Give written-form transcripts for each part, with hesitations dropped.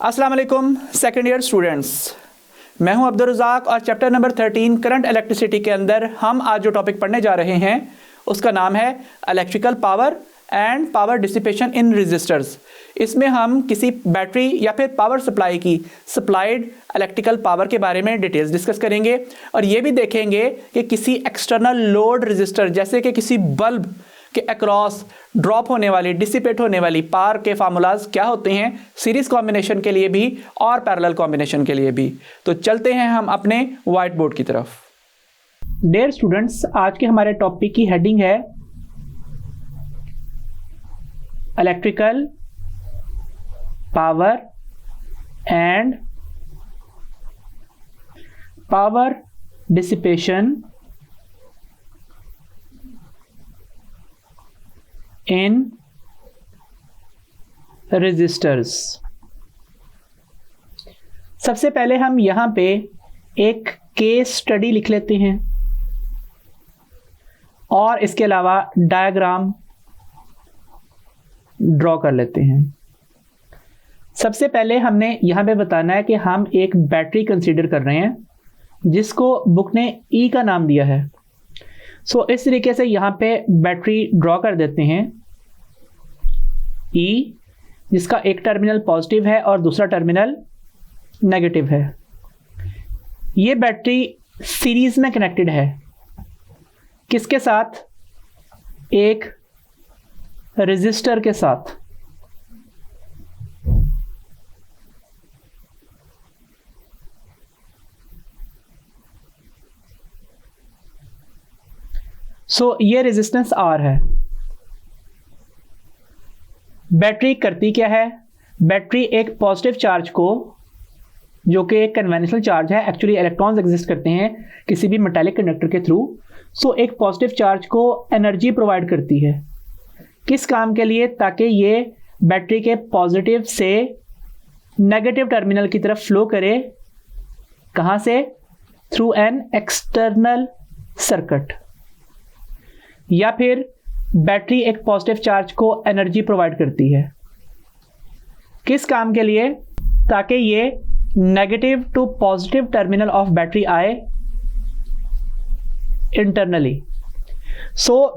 अस्सलाम वालेकुम second year students, मैं हूं अब्दुल रज़ाक और चैप्टर नंबर 13 करंट इलेक्ट्रिसिटी के अंदर हम आज जो टॉपिक पढ़ने जा रहे हैं उसका नाम है electrical power and power dissipation in resistors. इसमें हम किसी बैटरी या फिर पावर सप्लाई की सप्लाइड इलेक्ट्रिकल पावर के बारे में डिटेल्स डिस्कस करेंगे और ये भी देखेंगे कि किसी एक्सटर्नल लोड रजिस्टर जैसे कि किसी बल्ब के अक्रॉस ड्रॉप होने वाली डिसिपेट होने वाली पावर के फार्मूलाज क्या होते हैं सीरीज कॉम्बिनेशन के लिए भी और पैरेलल कॉम्बिनेशन के लिए भी। तो चलते हैं हम अपने व्हाइट बोर्ड की तरफ। डियर स्टूडेंट्स, आज के हमारे टॉपिक की हेडिंग है electrical power and power dissipation in resistors. सबसे पहले हम यहां पे एक केस स्टडी लिख लेते हैं और इसके अलावा डायग्राम ड्रॉ कर लेते हैं। सबसे पहले हमने यहां पे बताना है कि हम एक बैटरी कंसीडर कर रहे हैं जिसको बुक ने ई का नाम दिया है। इस तरीके से यहाँ पे बैटरी ड्रॉ कर देते हैं ई, जिसका एक टर्मिनल पॉजिटिव है और दूसरा टर्मिनल नेगेटिव है। ये बैटरी सीरीज में कनेक्टेड है किसके साथ? एक रेजिस्टर के साथ। ये रेजिस्टेंस R है। बैटरी करती क्या है? बैटरी एक पॉजिटिव चार्ज को, जो कि एक कन्वेंशनल चार्ज है, एक्चुअली इलेक्ट्रॉन्स एग्जिस्ट करते हैं किसी भी मेटालिक कंडक्टर के थ्रू, एक पॉजिटिव चार्ज को एनर्जी प्रोवाइड करती है। किस काम के लिए? ताकि ये बैटरी के पॉजिटिव से नेगेटिव टर्मिनल की तरफ फ्लो करे। कहाँ से? Through an external circuit. या फिर बैटरी एक पॉजिटिव चार्ज को एनर्जी प्रोवाइड करती है किस काम के लिए? ताकि ये negative to positive terminal of battery आए इंटरनली।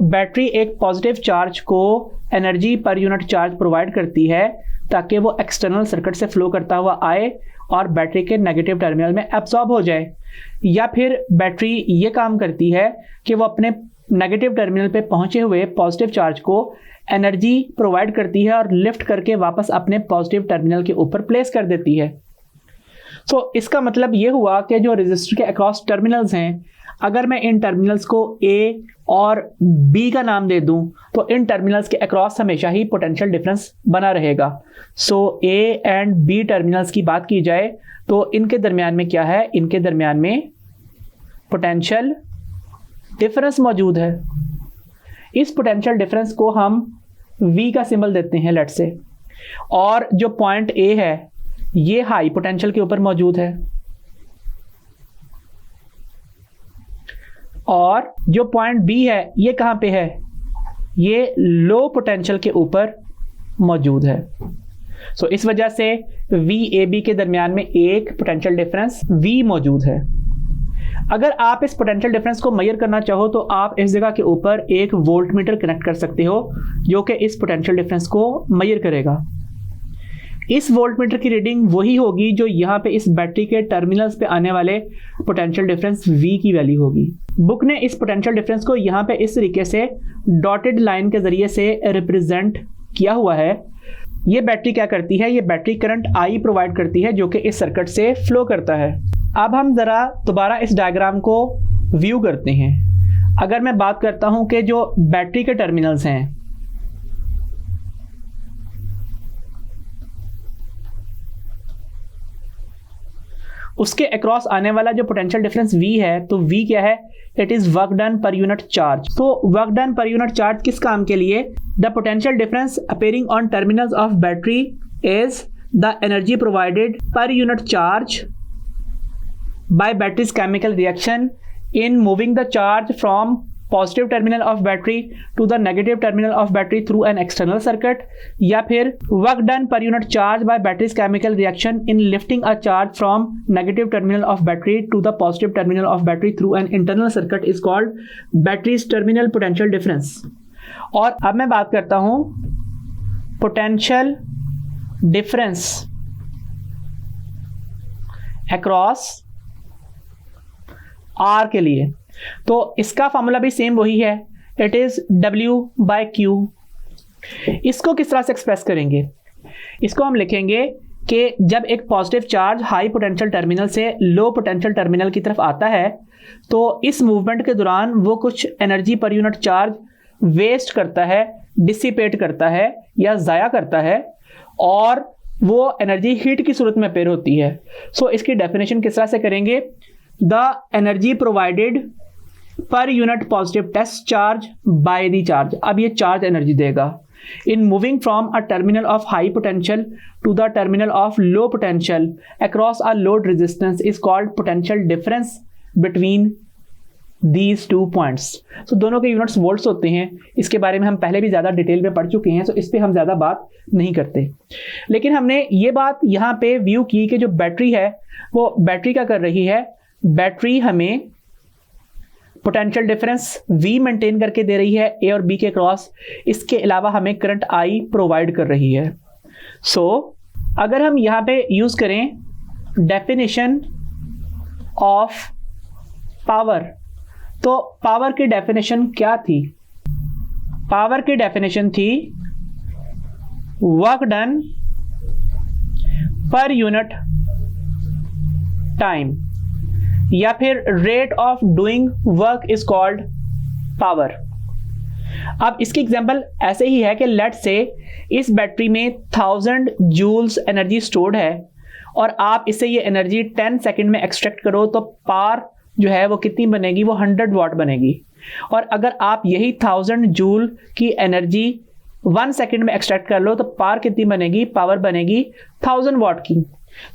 बैटरी एक पॉजिटिव चार्ज को energy per unit charge provide करती है ताकि वो एक्सटर्नल सर्किट से फ्लो करता हुआ आए और बैटरी के नेगेटिव टर्मिनल में एब्सॉर्ब हो जाए। या फिर बैटरी ये काम करती है कि वो अपने नेगेटिव टर्मिनल पे पहुंचे हुए पॉजिटिव चार्ज को एनर्जी प्रोवाइड करती है और लिफ्ट करके वापस अपने पॉजिटिव टर्मिनल के ऊपर प्लेस कर देती है। इसका मतलब ये हुआ कि जो रेजिस्टर के अक्रॉस टर्मिनल्स हैं, अगर मैं इन टर्मिनल्स को A और B का नाम दे दूं तो इन टर्मिनल्स के अक्रॉस हमेशा ही पोटेंशियल डिफरेंस बना रहेगा। A एंड B टर्मिनल्स की बात की जाए तो इनके दरमियान में क्या है? इनके दरमियान में पोटेंशियल डिफरेंस मौजूद है। इस पोटेंशियल डिफरेंस को हम V का सिंबल देते हैं लेट से, और जो पॉइंट A है ये हाई पोटेंशियल के ऊपर मौजूद है और जो पॉइंट B है ये कहाँ पे है? ये लो पोटेंशियल के ऊपर मौजूद है। इस वजह से VAB के दरमियान में एक पोटेंशियल डिफरेंस V मौजूद है। अगर आप इस पोटेंशियल डिफरेंस को मेजर करना चाहो तो आप इस जगह के ऊपर एक वोल्ट मीटर कनेक्ट कर सकते हो जो कि इस पोटेंशियल डिफरेंस को मेजर करेगा। इस वोल्ट मीटर की रीडिंग वही होगी जो यहाँ पे इस बैटरी के टर्मिनल्स पे आने वाले पोटेंशियल डिफरेंस V की वैल्यू होगी। बुक ने इस पोटेंशियल डिफरेंस को यहाँ पे इस तरीके से डॉटेड लाइन के जरिए से रिप्रेजेंट किया हुआ है। ये बैटरी क्या करती है? ये बैटरी करंट I प्रोवाइड करती है जो कि इस सर्किट से फ्लो करता है। अब हम ज़रा दोबारा इस डायग्राम को व्यू करते हैं। अगर मैं बात करता हूं कि जो बैटरी के टर्मिनल्स हैं, उसके अक्रॉस आने वाला जो पोटेंशियल डिफरेंस V है, तो V क्या है? It is work done per unit charge. Work done per unit charge किस काम के लिए? The potential difference appearing on terminals of battery is the energy provided per unit charge by battery's chemical reaction in moving the charge from positive terminal of battery to the negative terminal of battery through an external circuit, या फिर work done per unit charge by battery's chemical reaction in lifting a charge from negative terminal of battery to the positive terminal of battery through an internal circuit is called battery's terminal potential difference. और अब मैं बात करता हूं potential difference across are के लिए। तो इसका फॉर्मूला भी सेम वही है, इट इज W/Q। इसको किस तरह से एक्सप्रेस करेंगे? इसको हम लिखेंगे कि जब एक positive charge high potential terminal से लो पोटेंशियल टर्मिनल की तरफ आता है तो इस मूवमेंट के दौरान वो कुछ energy per unit charge waste करता है, डिसिपेट करता है या ज़ाया करता है, और वो एनर्जी हीट की सूरत में अपेयर होती है। सो इसकी डेफिनेशन किस तरह से करेंगे? The energy provided per unit positive test charge by the charge. अब ये चार्ज एनर्जी देगा in moving from a terminal of high potential to the terminal of low potential across a load resistance is called potential difference between these two points। so दोनों के units volts होते हैं, इसके बारे में हम पहले भी ज़्यादा डिटेल में पढ़ चुके हैं, so इस पर हम ज़्यादा बात नहीं करते। लेकिन हमने ये बात यहाँ पे व्यू की कि जो बैटरी है वो बैटरी क्या कर रही है, बैटरी हमें पोटेंशियल डिफरेंस V मेंटेन करके दे रही है A और B के क्रॉस, इसके अलावा हमें करंट I प्रोवाइड कर रही है। सो अगर हम यहाँ पे यूज़ करें डेफिनेशन ऑफ पावर, तो पावर की डेफिनेशन क्या थी? पावर की डेफिनेशन थी work done per unit time, या फिर rate of doing work is called power. अब इसकी एग्जांपल ऐसे ही है कि लेट से इस बैटरी में 1000 जूल्स एनर्जी स्टोर्ड है और आप इसे ये एनर्जी 10 सेकंड में एक्सट्रैक्ट करो तो पावर जो है वो कितनी बनेगी? वो 100 वाट बनेगी। और अगर आप यही 1000 जूल की एनर्जी 1 सेकंड में एक्सट्रैक्ट कर लो तो पावर कितनी बनेगी? पावर बनेगी 1000 वाट की।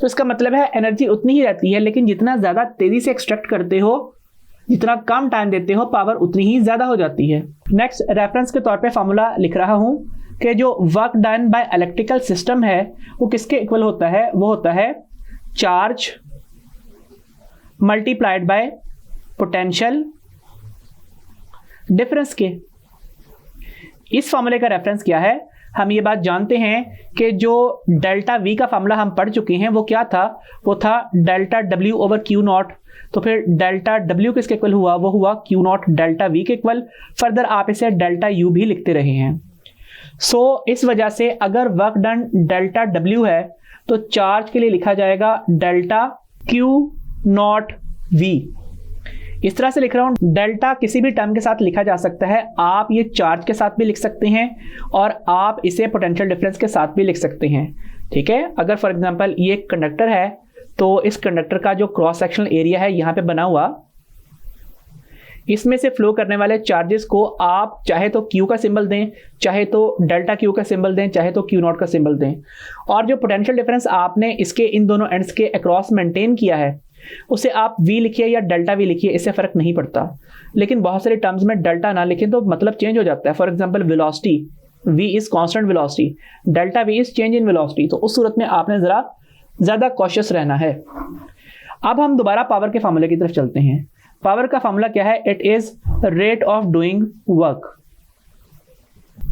तो इसका मतलब है एनर्जी उतनी ही रहती है, लेकिन जितना ज़्यादा तेज़ी से एक्सट्रैक्ट करते हो, जितना कम टाइम देते हो, पावर उतनी ही ज़्यादा हो जाती है। नेक्स्ट रेफरेंस के तौर पे फार्मूला लिख रहा हूँ कि जो work done by electrical system है वो किसके इक्वल होता है? वो होता है charge multiplied by potential difference के। इस फार्मूले का रेफरेंस क्या है? हम ये बात जानते हैं कि जो डेल्टा V का फार्मूला हम पढ़ चुके हैं वो क्या था? वो था डेल्टा W/Q0। तो फिर डेल्टा W किसके इक्वल हुआ? वो हुआ Q0 डेल्टा V के इक्वल। फर्दर आप इसे डेल्टा U भी लिखते रहे हैं। सो इस वजह से अगर वर्क डन डेल्टा W है तो चार्ज के लिए लिखा जाएगा डेल्टा Q0V। इस तरह से लिख रहा हूं, डेल्टा किसी भी टर्म के साथ लिखा जा सकता है। आप ये चार्ज के साथ भी लिख सकते हैं और आप इसे पोटेंशियल डिफरेंस के साथ भी लिख सकते हैं। ठीक है, अगर फॉर एग्जांपल ये एक कंडक्टर है तो इस कंडक्टर का जो क्रॉस सेक्शनल एरिया है यहाँ पे बना हुआ, इसमें से फ्लो करने वाले चार्जेस को आप चाहे तो Q का सिंबल दें, चाहे तो डेल्टा Q का सिंबल दें, चाहे तो Q0 का सिंबल दें। और जो पोटेंशियल डिफरेंस आपने इसके इन दोनों एंड्स के अक्रॉस मेंटेन किया है उसे आप V लिखिए या डेल्टा V लिखिए, इससे फर्क नहीं पड़ता। लेकिन बहुत सारे टर्म्स में डेल्टा ना लिखें तो मतलब चेंज हो जाता है। For example velocity, V is constant velocity, delta V is change in velocity. तो उस सूरत में आपने जरा ज़्यादा कॉशियस रहना है। अब हम दोबारा पावर के फार्मूले की तरफ चलते हैं। पावर का फार्मूला क्या है? It is rate of doing work.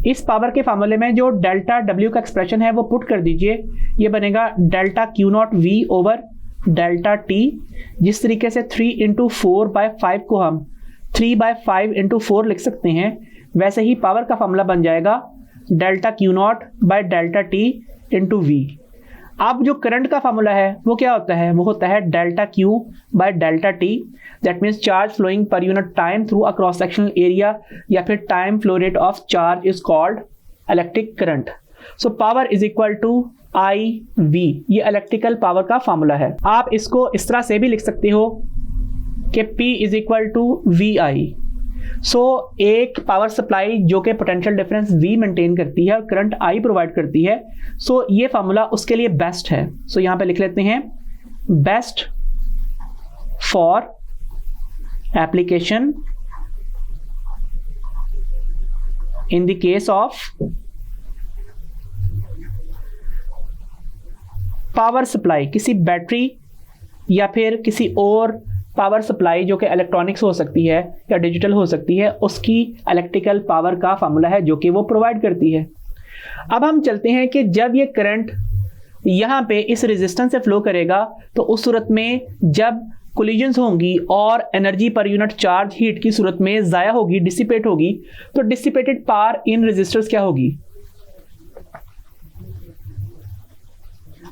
इस पावर के फार्मूले में जो डेल्टा W का एक्सप्रेशन है वो पुट कर दीजिए, ये बनेगा delta Q0V over delta T। जिस तरीके से 3 × 4/5 को हम 3/5 × 4 लिख सकते हैं, वैसे ही पावर का फार्मूला बन जाएगा delta Q0 bye delta T × V। अब जो करंट का फार्मूला है वो क्या होता है? वो होता है डेल्टा Q बाय delta T। That means charge flowing per unit time through a cross sectional area, या फिर time flow rate of charge is called electric current. So power is equal to IV। ये electrical power का formula है। आप इसको इस तरह से भी लिख सकते हो कि P is equal to VI। So एक पावर सप्लाई जो कि पोटेंशियल डिफरेंस V मेंटेन करती है और करंट I प्रोवाइड करती है, सो ये फार्मूला उसके लिए बेस्ट है। सो यहाँ पे लिख लेते हैं best for application in the case of power supply, किसी बैटरी या फिर किसी और पावर सप्लाई जो कि इलेक्ट्रॉनिक्स हो सकती है या डिजिटल हो सकती है, उसकी इलेक्ट्रिकल पावर का फार्मूला है जो कि वो प्रोवाइड करती है। अब हम चलते हैं कि जब ये करंट यहाँ पे इस रेजिस्टेंस से फ्लो करेगा तो उस सूरत में जब कोलिजन्स होंगी और energy per unit charge heat की सूरत में ज़ाया होगी, डिसिपेट होगी, तो डिसिपेटेड पावर इन रेजिस्टर्स क्या होगी?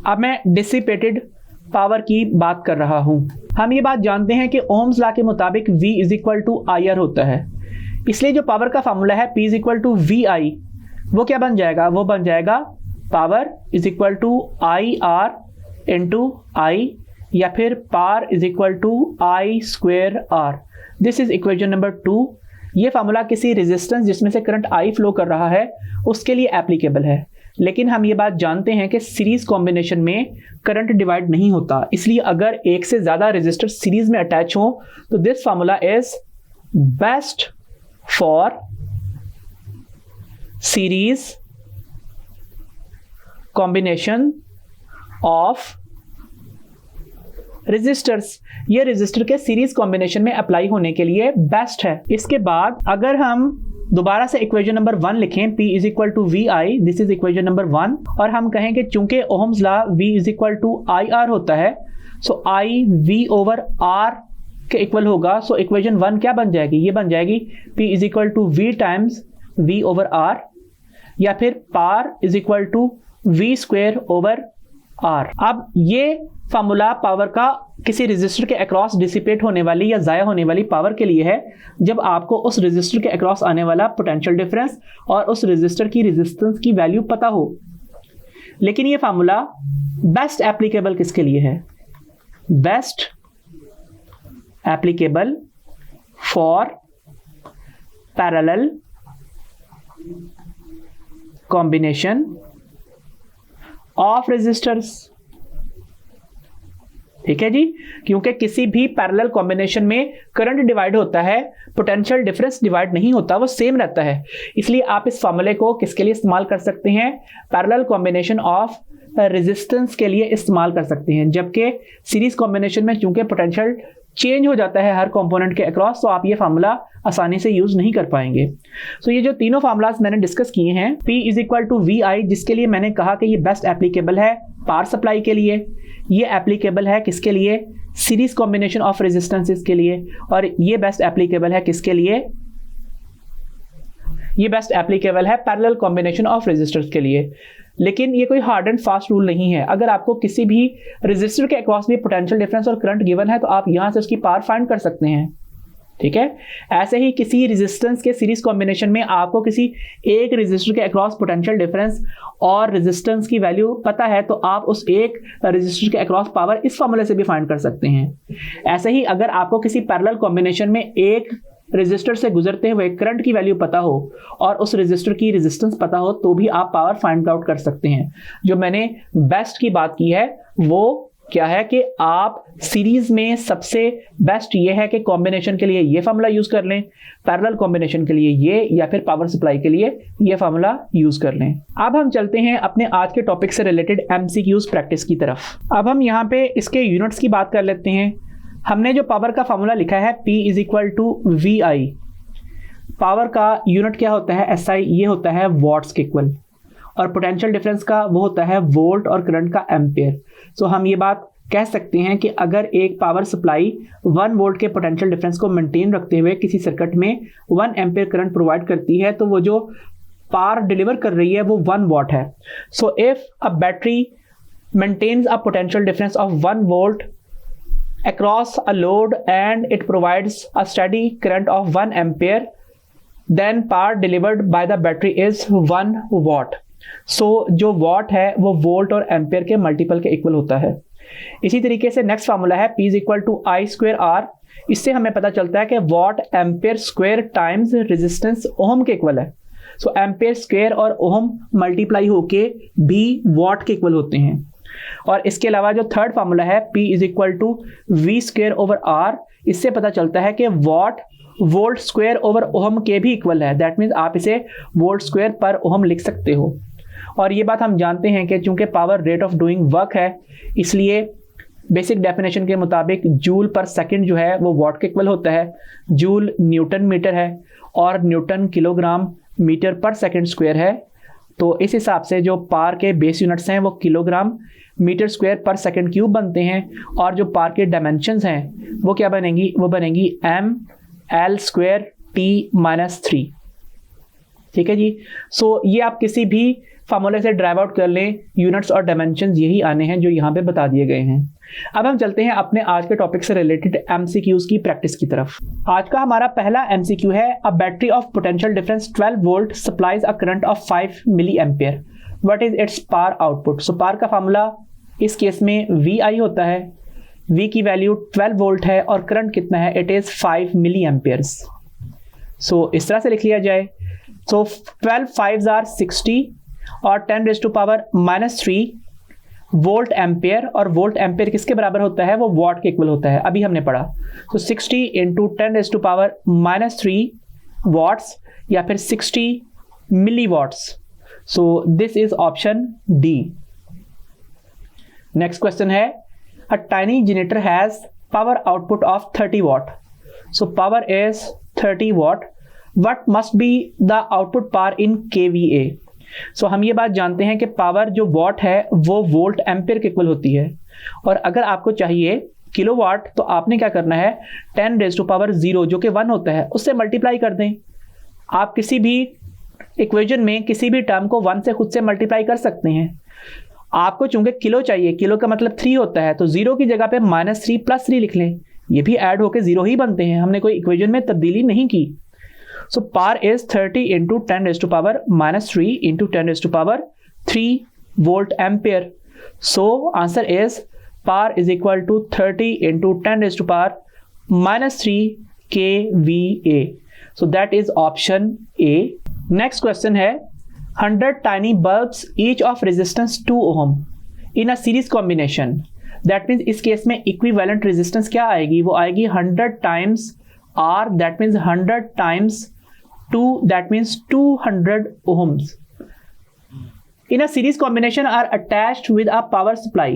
अब मैं डिसिपेटेड पावर की बात कर रहा हूं। हम ये बात जानते हैं कि ओम्स लॉ के मुताबिक V is equal to I R होता है, इसलिए जो पावर का फार्मूला है P is equal to V I, वो क्या बन जाएगा? वो बन जाएगा power is equal to I R into I, या फिर power is equal to I square R. This is equation number 2। ये फार्मूला किसी रेजिस्टेंस जिसमें से करंट आई फ्लो कर रहा है उसके लिए एप्लीकेबल है, लेकिन हम ये बात जानते हैं कि सीरीज कॉम्बिनेशन में करंट डिवाइड नहीं होता, इसलिए अगर एक से ज्यादा रेजिस्टर सीरीज में अटैच हो तो this formula is best for series combination of resistors. ये रेजिस्टर के सीरीज कॉम्बिनेशन में अप्लाई होने के लिए बेस्ट है। इसके बाद अगर हम दोबारा से इक्वेशन नंबर 1 लिखें, P is equal to V I, this is equation number 1, और हम कहें कि चूंकि ohm's law V is equal to I R होता है, so I V over R के इक्वल होगा। सो इक्वेशन 1 क्या बन जाएगी? ये बन जाएगी P is equal to V times V over R, या फिर power is equal to V square over R। अब ये फार्मूला पावर का किसी रेजिस्टर के अक्रॉस डिसिपेट होने वाली या ज़ाया होने वाली पावर के लिए है, जब आपको उस रेजिस्टर के अक्रॉस आने वाला पोटेंशियल डिफरेंस और उस रेजिस्टर की रेजिस्टेंस की वैल्यू पता हो। लेकिन ये फार्मूला बेस्ट एप्लीकेबल किसके लिए है? Best applicable for parallel combination of resistors. ठीक है जी, क्योंकि किसी भी पैरेलल कॉम्बिनेशन में करंट डिवाइड होता है, पोटेंशियल डिफरेंस डिवाइड नहीं होता, वो सेम रहता है। इसलिए आप इस फार्मूले को किसके लिए इस्तेमाल कर सकते हैं? पैरेलल कॉम्बिनेशन ऑफ रेजिस्टेंस के लिए इस्तेमाल कर सकते हैं। जबकि सीरीज कॉम्बिनेशन में चूंकि पोटेंशियल चेंज हो जाता है हर कंपोनेंट के अक्रॉस, तो आप ये फार्मूला आसानी से यूज नहीं कर पाएंगे। सो ये जो तीनों फार्मूलाज मैंने डिस्कस किए हैं, P is equal to V I, जिसके लिए मैंने कहा कि ये बेस्ट एप्लीकेबल है पावर सप्लाई के लिए, ये एप्लीकेबल है किसके लिए? सीरीज कॉम्बिनेशन ऑफ रेजिस्टेंसेस के लिए, और ये बेस्ट एप्लीकेबल है किसके लिए? ये बेस्ट एप्लीकेबल है पैरेलल कॉम्बिनेशन ऑफ रेजिस्टर्स के लिए। लेकिन ये कोई हार्ड एंड फास्ट रूल नहीं है। अगर आपको किसी भी रेजिस्टर के अक्रॉस भी पोटेंशियल डिफरेंस और करंट गिवन है तो आप यहां से उसकी पावर फाइंड कर सकते हैं। ठीक है, ऐसे ही किसी रेजिस्टेंस के सीरीज कॉम्बिनेशन में आपको किसी एक रेजिस्टर के अक्रॉस पोटेंशियल डिफरेंस और रेजिस्टेंस की वैल्यू पता है तो आप उस एक रेजिस्टर के अक्रॉस पावर इस फॉर्मूले से भी फाइंड कर सकते हैं। ऐसे ही अगर आपको किसी पैरेलल कॉम्बिनेशन में एक रेजिस्टर से गुजरते हुए करंट की वैल्यू पता हो और उस रेजिस्टर की रेजिस्टेंस पता हो तो भी आप पावर फाइंड आउट कर सकते हैं। जो मैंने बेस्ट की बात की है वो क्या है कि आप सीरीज में सबसे बेस्ट ये है कि कॉम्बिनेशन के लिए ये फार्मूला यूज कर लें, पैरेलल कॉम्बिनेशन के लिए ये, या फिर पावर सप्लाई के लिए ये फार्मूला यूज कर लें। अब हम चलते हैं अपने आज के टॉपिक से रिलेटेड एमसीक्यूज प्रैक्टिस की तरफ। अब हम यहाँ पे इसके यूनिट्स की बात कर लेते हैं। हमने जो पावर का फार्मूला लिखा है P is equal to V I, power का यूनिट क्या होता है? SI, ये होता है वॉट्स के इक्वल, और पोटेंशियल डिफरेंस का वो होता है वोल्ट और करंट का एम्पेयर। सो हम ये बात कह सकते हैं कि अगर एक पावर सप्लाई 1 वोल्ट के पोटेंशियल डिफरेंस को मेंटेन रखते हुए किसी सर्किट में 1 एम्पेयर करंट प्रोवाइड करती है तो वो जो पावर डिलीवर कर रही है वो 1 वॉट है। So if a battery maintains a potential difference of 1 volt across a load and it provides a steady current of 1 ampere, then power delivered by the battery is 1 watt. So जो watt है वो volt और ampere के multiple के equal होता है। इसी तरीके से नेक्स्ट फार्मूला है P is equal to I square R. इससे हमें पता चलता है कि watt ampere square times resistance ohm के इक्वल है। सो एम्पेयर स्क्वेयर और ओहम मल्टीप्लाई होके भी वॉट के इक्वल होते हैं। और इसके अलावा जो थर्ड फार्मूला है P is equal to V square over R, इससे पता चलता है कि watt volt square over ohm के भी इक्वल है। दैट मीन्स आप इसे वोल्ट स्क्वायर पर ओहम लिख सकते हो। और ये बात हम जानते हैं कि चूंकि power rate of doing work है, इसलिए बेसिक डेफिनेशन के मुताबिक जूल पर सेकंड जो है वो वॉट के इक्वल होता है। जूल न्यूटन मीटर है और न्यूटन किलोग्राम मीटर पर सेकंड स्क्वायर है। तो इस हिसाब से जो पावर के बेस यूनिट्स हैं वो किलोग्राम मीटर स्क्वायर पर सेकंड क्यूब बनते हैं, और जो पावर के डायमेंशंस हैं वो क्या बनेंगी, वो बनेंगी M L square T minus 3। ठीक है जी। सो ये आप किसी भी फार्मूले से ड्राइव आउट कर लें, यूनिट्स और डायमेंशंस यही आने हैं जो यहाँ पे बता दिए गए हैं। अब हम चलते हैं अपने आज के टॉपिक से रिलेटेड एमसीक्यूज की प्रैक्टिस की तरफ। आज का हमारा पहला एमसीक्यू है, a battery of potential difference 12 volt supplies a current of 5 milli ampere, what is its power output. So power का फार्मूला इस केस में VI होता है। V की वैल्यू 12 वोल्ट है और करंट कितना है, इट इज 5 मिली एम्पियर्स। सो इस तरह से लिख लिया जाए। सो 12 5s are 60 और 10⁻³ वोल्ट एम्पेयर, और वोल्ट एम्पेयर किसके बराबर होता है, वो वॉट के इक्वल होता है, अभी हमने पढ़ा। तो 60 × 10⁻³ वॉट्स या फिर 60 milliwatts. So this is option D. Next question है, a tiny generator has power output of 30 watt. So power is 30 watt, what must be the output power in kVA। So हम ये बात जानते हैं कि power जो what है वो वोल्ट एम्पेयर के इक्वल होती है, और अगर आपको चाहिए किलोवाट तो आपने क्या करना है, 10⁻0 जो कि 1 होता है उससे मल्टीप्लाई कर दें। आप किसी भी इक्वेशन में किसी भी टर्म को 1 से खुद से मल्टीप्लाई कर सकते हैं। आपको चूंकि किलो चाहिए, किलो का मतलब 3 होता है, तो 0 की जगह पे -3 + 3 लिख लें, ये भी ऐड होकर 0 ही बनते हैं, हमने कोई इक्वेशन में तब्दीली नहीं की। So power is 30 × 10⁻³ × 10⁻³ volt ampere. So answer is power is equal to 30 × 10⁻³ kVA. So that is option A. Next question है, 100 tiny bulbs each of resistance 2 ohm in a series combination. That means इस case में equivalent resistance क्या आएगी, वो आएगी 100 times R, that means 100 times 2, that means 200 ohms. In a series combination are attached with a power supply.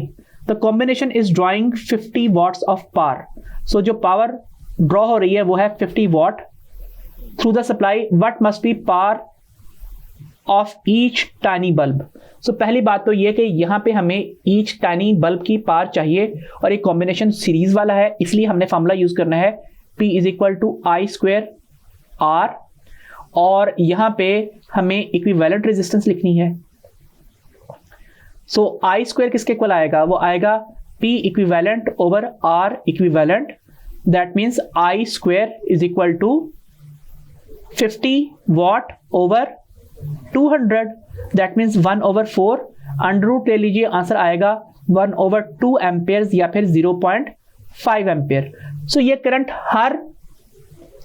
The combination is drawing 50 watts of power. So जो power draw हो रही है वो है 50 watt through the supply. What must be power of each tiny bulb? So पहली बात तो ये कि यहाँ पे हमें each tiny bulb की पावर चाहिए, और एक कॉम्बिनेशन सीरीज वाला है, इसलिए हमने फॉर्मूला यूज करना है P = I² R, और यहाँ पे हमें इक्विवेलेंट रेजिस्टेंस लिखनी है। सो I² किसके इक्वल आएगा, वो आएगा P equivalent over R equivalent. That means I² = 50 what over 200, that means 1/4। Under ले लीजिए, आंसर आएगा 1/2 एम्पेयर या फिर 0.5 एम्पेयर। सो ये करंट हर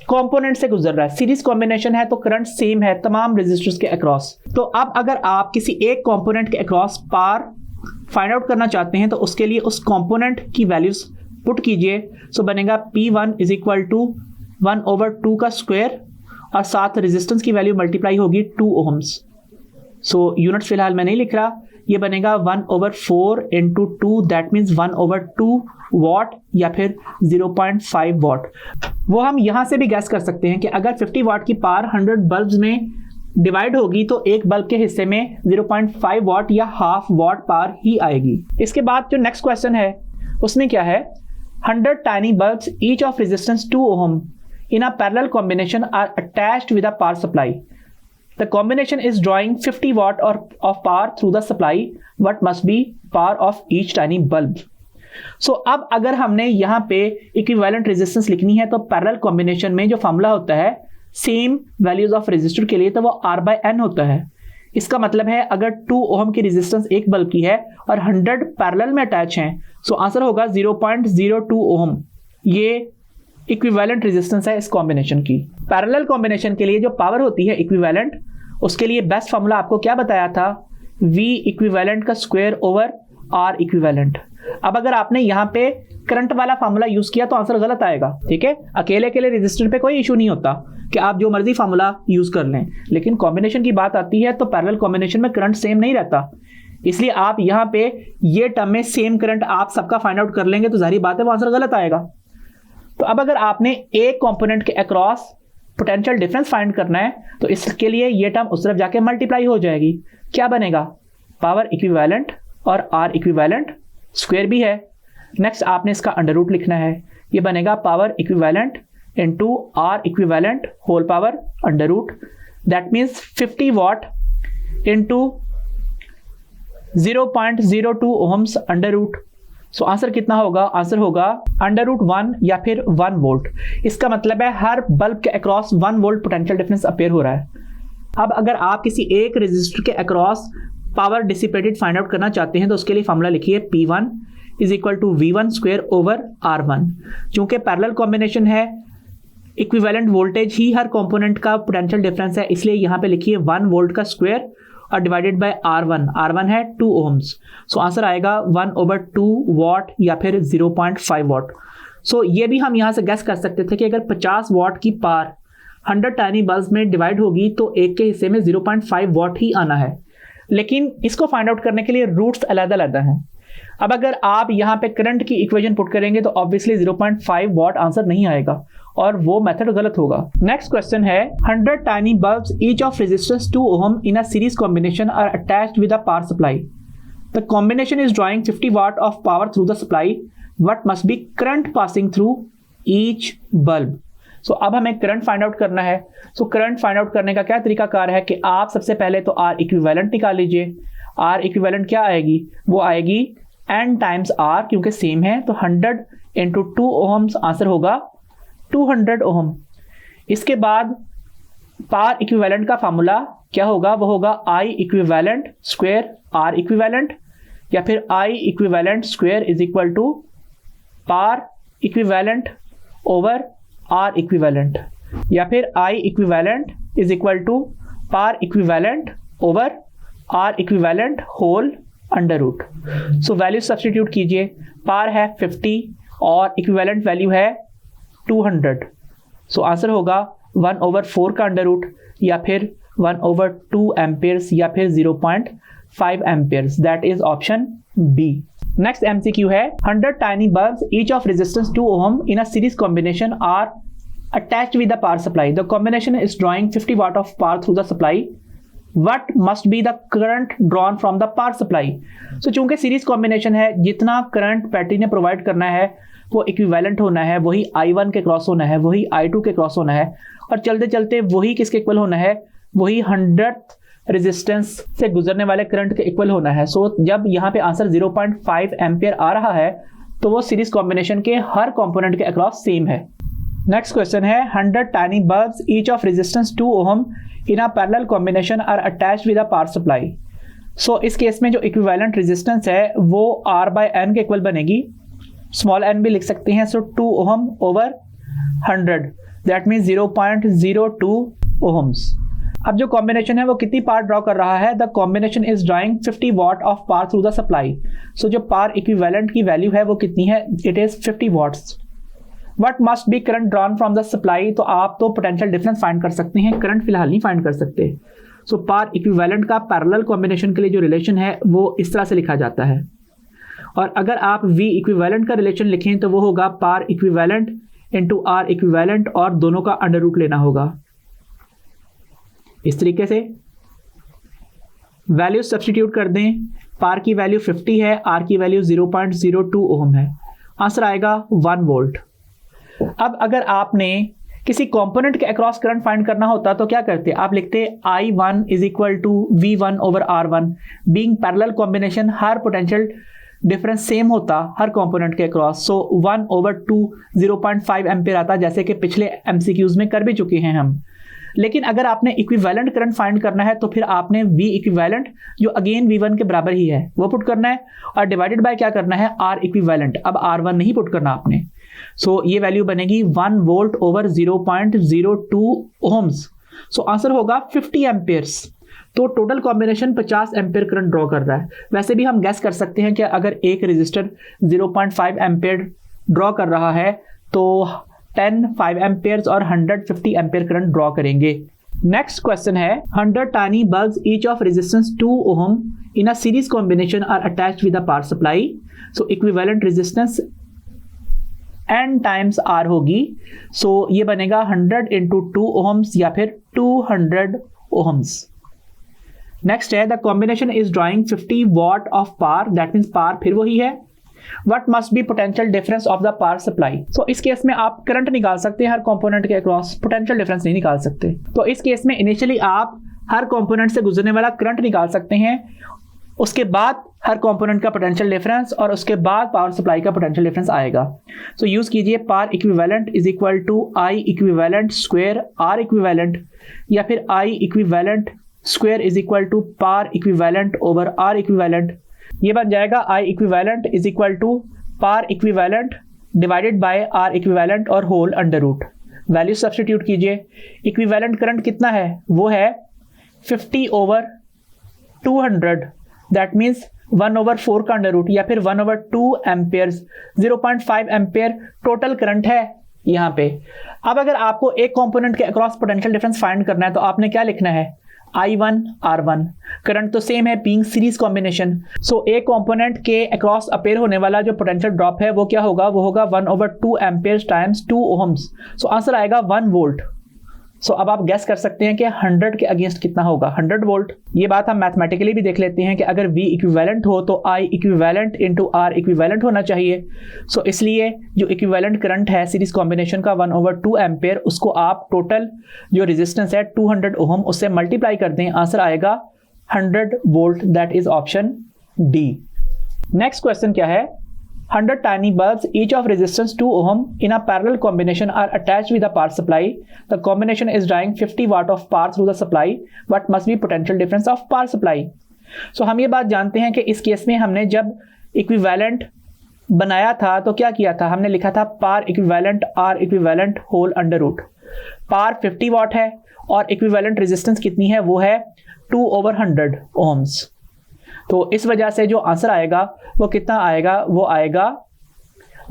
कंपोनेंट से गुजर रहा है, सीरीज कॉम्बिनेशन है तो करंट सेम है तमाम रेजिस्टर्स के अक्रॉस। तो अब अगर आप किसी एक कंपोनेंट के अक्रॉस पावर फाइंड आउट करना चाहते हैं तो उसके लिए उस कंपोनेंट की वैल्यूज पुट कीजिए। सो बनेगा P1 = 1/2 का स्क्वायर, और साथ रेजिस्टेंस की वैल्यू मल्टीप्लाई होगी 2 ohms। सो यूनिट्स फिलहाल मैं नहीं लिख रहा, ये बनेगा 1/4 × 2, दैट मीन्स 1/2 वॉट या फिर 0.5 वॉट। वो हम यहां से भी गैस कर सकते हैं कि अगर 50 वॉट की पावर 100 बल्ब्स में डिवाइड होगी तो एक बल्ब के हिस्से में 0.5 वॉट या हाफ वॉट पावर ही आएगी। इसके बाद जो नेक्स्ट क्वेश्चन है उसमें क्या है, 100 tiny bulbs each of resistance 2 ohm in a parallel combination are attached with a power supply. The combination is drawing 50 watt of power through the supply. What must be power of each tiny bulb? सो अब अगर हमने यहाँ पे equivalent resistance लिखनी है तो parallel combination में जो फॉर्मूला होता है सेम वैल्यूज ऑफ रेजिस्टर के लिए, तो वो R/N होता है। इसका मतलब है अगर 2 ओम की रेजिस्टेंस एक बल्ब की है और 100 पैरेलल में अटैच हैं, सो आंसर होगा 0.02 ओम। ये इक्विवेलेंट रेजिस्टेंस है इस कॉम्बिनेशन की। पैरेलल कॉम्बिनेशन के लिए जो पावर होती है इक्विवेलेंट, उसके लिए बेस्ट फॉर्मूला आपको क्या बताया था, V इक्विवेलेंट का स्क्वायर ओवर R इक्विवेलेंट। अब अगर आपने यहाँ पे करंट वाला फार्मूला यूज किया तो आंसर गलत आएगा, ठीक है। अकेले अकेले रेजिस्टर पे कोई इशू नहीं होता कि आप जो मर्जी फार्मूला यूज कर लें, लेकिन कॉम्बिनेशन की बात आती है तो पैरेलल कॉम्बिनेशन में करंट सेम नहीं रहता, इसलिए आप यहाँ पे ये टर्म में सेम करंट आप सबका फाइंड आउट कर लेंगे तो जाहिर बात है वो आंसर गलत आएगा। तो अब अगर आपने एक कंपोनेंट के अक्रॉस पोटेंशियल डिफरेंस फाइंड करना है तो इसके लिए ये टर्म उस तरफ जाके मल्टीप्लाई हो जाएगी। क्या बनेगा? पावर इक्विवेलेंट और आर इक्विवेलेंट स्क्वायर भी है। नेक्स्ट आपने इसका अंडर रूट लिखना है, ये बनेगा power equivalent into R equivalent whole power under root, that means 50 watt into 0.02 ohms under root. So answer कितना होगा? आंसर होगा अंडर रूट 1 या फिर 1 वोल्ट। इसका मतलब है हर बल्ब के across 1 volt potential difference appear हो रहा है। अब अगर आप किसी एक रेजिस्टर के across power dissipated find out करना चाहते हैं तो उसके लिए फॉर्मूला लिखिए P1 is equal to V1 square over R1। चूंकि पैरेलल कॉम्बिनेशन है, इक्विवेलेंट वोल्टेज ही हर कंपोनेंट का पोटेंशियल डिफरेंस है, इसलिए यहाँ पे लिखिए 1 वोल्ट का स्क्वायर और डिवाइडेड बाय R1 है 2 ओहम्स। सो आंसर आएगा 1/2 वॉट या फिर 0.5 वॉट। सो ये भी हम यहाँ से गैस कर सकते थे कि अगर 50 वॉट की पावर 100 टाइनी बल्ब में डिवाइड होगी तो एक के हिस्से में 0.5 वॉट ही आना है, लेकिन इसको फाइंड आउट करने के लिए रूट्स अलग अलग हैं। अब अगर आप यहाँ पे करंट की इक्वेशन पुट करेंगे तो ऑब्वियसली 0.5 वॉट आंसर नहीं आएगा और वो मेथड गलत होगा। नेक्स्ट क्वेश्चन है 100 tiny bulbs each of resistance 2 ohm in a series combination are attached with a power supply. The combination is drawing 50 watt of power through the supply, what must be current passing through each bulb. So अब हमें current find out करना है। So current find out करने का क्या तरीकाकार है कि आप सबसे पहले तो आर इक्विवेलेंट निकाल लीजिए। आर इक्विवेलेंट क्या आएगी? वो आएगी एन टाइम्स आर, क्योंकि सेम है तो 100 इंटू 2 ओहम्स आंसर होगा 200 ओहम। इसके बाद पावर इक्विवेलेंट का फार्मूला क्या होगा? वो होगा I equivalent square R equivalent, या फिर I equivalent square is equal to power equivalent over R equivalent, या फिर I equivalent is equal to power equivalent over R equivalent whole under root. So value substitute कीजिए। Power है 50 और equivalent value है 200। सो answer होगा 1/4 का under root या फिर 1/2 एम्पियर्स या फिर 0.5 amperes, that is option B. Next MCQ है 100 tiny bulbs each of resistance 2 ohm in a series combination are attached with the power supply. The combination is drawing 50 watt of power through the supply, what must be the current drawn from the power supply। so चूंकि series combination है, जितना current battery ने provide करना है वो equivalent होना है, वही I1 के क्रॉस होना है, वही I2 के क्रॉस होना है, और चलते चलते वही किसके इक्वल होना है? वही 100th रेजिस्टेंस से गुजरने वाले करंट के इक्वल होना है। सो जब यहाँ पे आंसर 0.5 एम्पियर आ रहा है तो वो सीरीज कॉम्बिनेशन के हर कॉम्पोनेंट के अक्रॉस सेम है। नेक्स्ट क्वेश्चन है 100 tiny bulbs each of resistance 2 ohm in a parallel combination are attached with a power supply. So इस केस में जो इक्विवेलेंट रेजिस्टेंस है वो R/N के इक्वल बनेगी, स्मॉल n भी लिख सकते हैं। So 2 ohm over 100, that means 0.02 ohms. अब जो कॉम्बिनेशन है वो कितनी पावर ड्रॉ कर रहा है? The combination is drawing 50 watt of power through the supply. So जो पावर इक्विवेलेंट की वैल्यू है वो कितनी है? It is 50 watts. What must be current drawn from the supply. तो आप तो पोटेंशियल डिफरेंस फाइंड कर सकते हैं, करंट फिलहाल नहीं फाइंड कर सकते। सो पावर इक्विवेलेंट का पैरेलल कॉम्बिनेशन के लिए जो रिलेशन है वो इस तरह से लिखा जाता है, और अगर आप V इक्विवेलेंट का रिलेशन लिखें तो वो होगा power equivalent into R equivalent, और दोनों का अंडर रूट लेना होगा। इस तरीके से वैल्यू सब्स्टिट्यूट कर दें। पावर की वैल्यू 50 है, आर की वैल्यू 0.02 ओहम है, आंसर आएगा 1 वोल्ट। अब अगर आपने किसी कंपोनेंट के अक्रॉस करंट फाइंड करना होता तो क्या करते? आप लिखते I1 is equal to V1 over R1। Being parallel combination हर पोटेंशियल डिफरेंस सेम होता हर कंपोनेंट के अक्रॉस, सो 1/2 0.5 एम्पियर आता, जैसे कि पिछले MCQs में कर भी चुके हैं हम। लेकिन अगर आपने इक्विवेलेंट करंट फाइंड करना है तो फिर आपने V इक्विवेलेंट, जो अगेन V1 के बराबर ही है, वो पुट करना है, और डिवाइडेड बाय क्या करना है? R equivalent. अब R1 नहीं पुट करना आपने। सो ये वैल्यू बनेगी 1 volt over 0.02 ohms. So answer होगा 50 एम्पियर्स। तो total combination 50 ampere current draw कर रहा है। वैसे भी हम गैस कर सकते हैं कि अगर एक रेजिस्टर 0.5 एम्पेयर ड्रॉ कर रहा है तो 10 5 एम्पेयर्स और 150 एम्पेयर करंट ड्रॉ करेंगे। नेक्स्ट क्वेश्चन है 100 tiny bulbs each of resistance 2 ohm in a series combination are attached with a power supply. So equivalent resistance n times R होगी। So ये बनेगा 100 into 2 ohms या फिर 200 ohms। Next है the combination is drawing 50 watt of power, that means power फिर वही है। What must be potential difference of the power supply? So इस केस में आप करंट निकाल सकते हैं हर कंपोनेंट के अक्रॉस, पोटेंशियल डिफरेंस नहीं निकाल सकते। तो इस केस में इनिशियली आप हर कंपोनेंट से गुजरने वाला करंट निकाल सकते हैं, उसके बाद हर कंपोनेंट का पोटेंशियल डिफरेंस और उसके बाद पावर सप्लाई का पोटेंशियल डिफरेंस आएगा। सो यूज कीजिए power equivalent is equal to I equivalent square R equivalent, या फिर I equivalent square is equal to power equivalent over R equivalent. ये बन जाएगा I equivalent is equal to power equivalent divided by R equivalent और whole under root. Value substitute कीजिए। Equivalent current कितना है, वो है 50 over 200, दैट मीन्स 1/4 का अंडर रूट या फिर 1/2 एम्पेयर्स। 0.5 एम्पेयर टोटल करंट है यहाँ पे। अब अगर आपको एक कंपोनेंट के अक्रॉस पोटेंशियल डिफरेंस फाइंड करना है तो आपने क्या लिखना है, I1 R1। करंट तो सेम है बीइंग सीरीज कॉम्बिनेशन। सो एक कंपोनेंट के अक्रॉस अपेयर होने वाला जो पोटेंशियल ड्रॉप है वो क्या होगा, वो होगा 1/2 ampere times 2 ohms. So answer आएगा 1 वोल्ट। सो अब आप गैस कर सकते हैं कि 100 के अगेंस्ट कितना होगा, 100 वोल्ट। ये बात हम मैथमेटिकली भी देख लेते हैं कि अगर V इक्विवेलेंट हो तो I equivalent into R equivalent होना चाहिए। सो इसलिए जो इक्विवेलेंट करंट है सीरीज कॉम्बिनेशन का 1/2 एम्पेयर, उसको आप टोटल जो रेजिस्टेंस है 200 ओहम उससे मल्टीप्लाई कर दें, आंसर आएगा 100 volt, that is option D. Next question क्या है, 100 tiny bulbs each of resistance 2 ohm in a parallel combination are attached with a power supply. The combination is drawing 50 watt of power through the supply. What must be potential difference of power supply? So हम ये बात जानते हैं कि इस case में हमने जब इक्विवेलेंट बनाया था तो क्या किया था, हमने लिखा था power equivalent R equivalent whole under root. Power 50 watt है और इक्विवेलेंट रेजिस्टेंस कितनी है, वो है 2/100 ओम्स। तो इस वजह से जो आंसर आएगा वो कितना आएगा, वो आएगा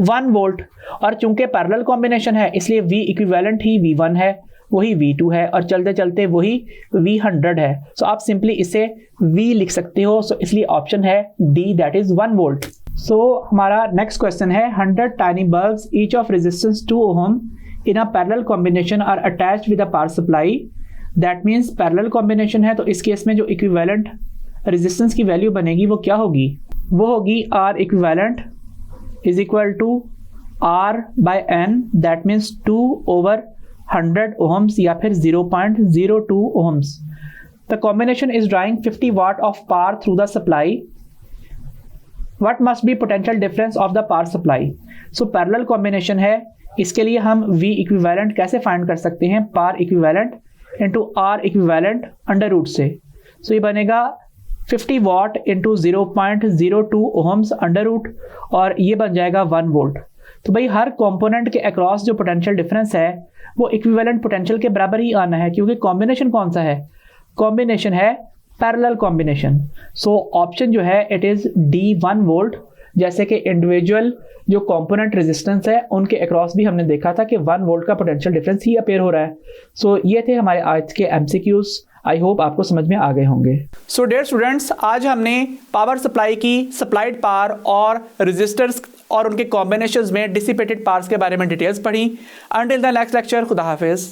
1 वोल्ट। और चूंकि पैरेलल कॉम्बिनेशन है इसलिए V इक्विवेलेंट ही V1 है, वही V2 है और चलते चलते वही V100 है। सो आप सिंपली इसे V लिख सकते हो। सो इसलिए ऑप्शन है डी, दैट इज 1 वोल्ट। सो हमारा नेक्स्ट क्वेश्चन है 100 tiny bulbs each of resistance 2 ohm in a parallel combination are attached with a power supply. That means parallel combination है, तो इस केस में जो इक्विवेलेंट रेजिस्टेंस की वैल्यू बनेगी वो क्या होगी, वो होगी R equivalent is equal to R by N, that means 2/100 ohms या फिर 0.02 ohms. The combination is drawing 50 watt of power through the supply. What must be potential difference of the power supply. So parallel combination है, इसके लिए हम V equivalent कैसे find कर सकते हैं, power equivalent into R equivalent under root से। So ये बनेगा 50 watt into 0.02 ohms under root और ये बन जाएगा 1 वोल्ट। तो भाई हर कंपोनेंट के अक्रॉस जो पोटेंशियल डिफरेंस है वो इक्विवेलेंट पोटेंशियल के बराबर ही आना है, क्योंकि कॉम्बिनेशन कौन सा है, कॉम्बिनेशन है पैरेलल कॉम्बिनेशन। सो ऑप्शन जो है इट इज डी 1 वोल्ट। जैसे कि इंडिविजुअल जो कंपोनेंट रेजिस्टेंस है उनके अक्रॉस भी हमने देखा था कि 1 वोल्ट का पोटेंशियल डिफरेंस ही अपेयर हो रहा है। सो ये थे हमारे आज के एमसीक्यूज। आई होप आपको समझ में आ गए होंगे। सो डियर स्टूडेंट्स, आज हमने पावर सप्लाई की सप्लाइड पावर और रेजिस्टर्स और उनके कॉम्बिनेशंस में डिसिपेटेड पावर्स के बारे में डिटेल्स पढ़ी। अंटिल द नेक्स्ट लेक्चर, खुदा हाफिज।